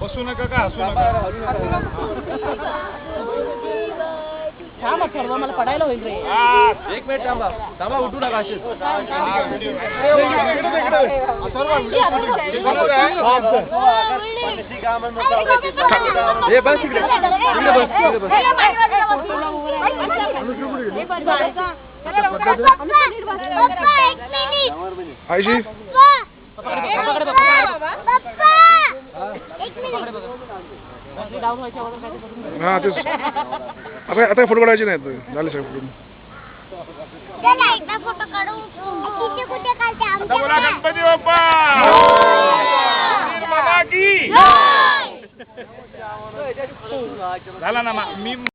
बसू नका का हसू नका. थांबा ठरवा मला पडायला होईल रे. एक मिनिट थांबा थांबा उठू नका असेल. बस इकडे आयशी हा तेच आता फोटो काढायचे नाहीत झाले साहेब फोटो. गणपती बाप्पा झाला ना मी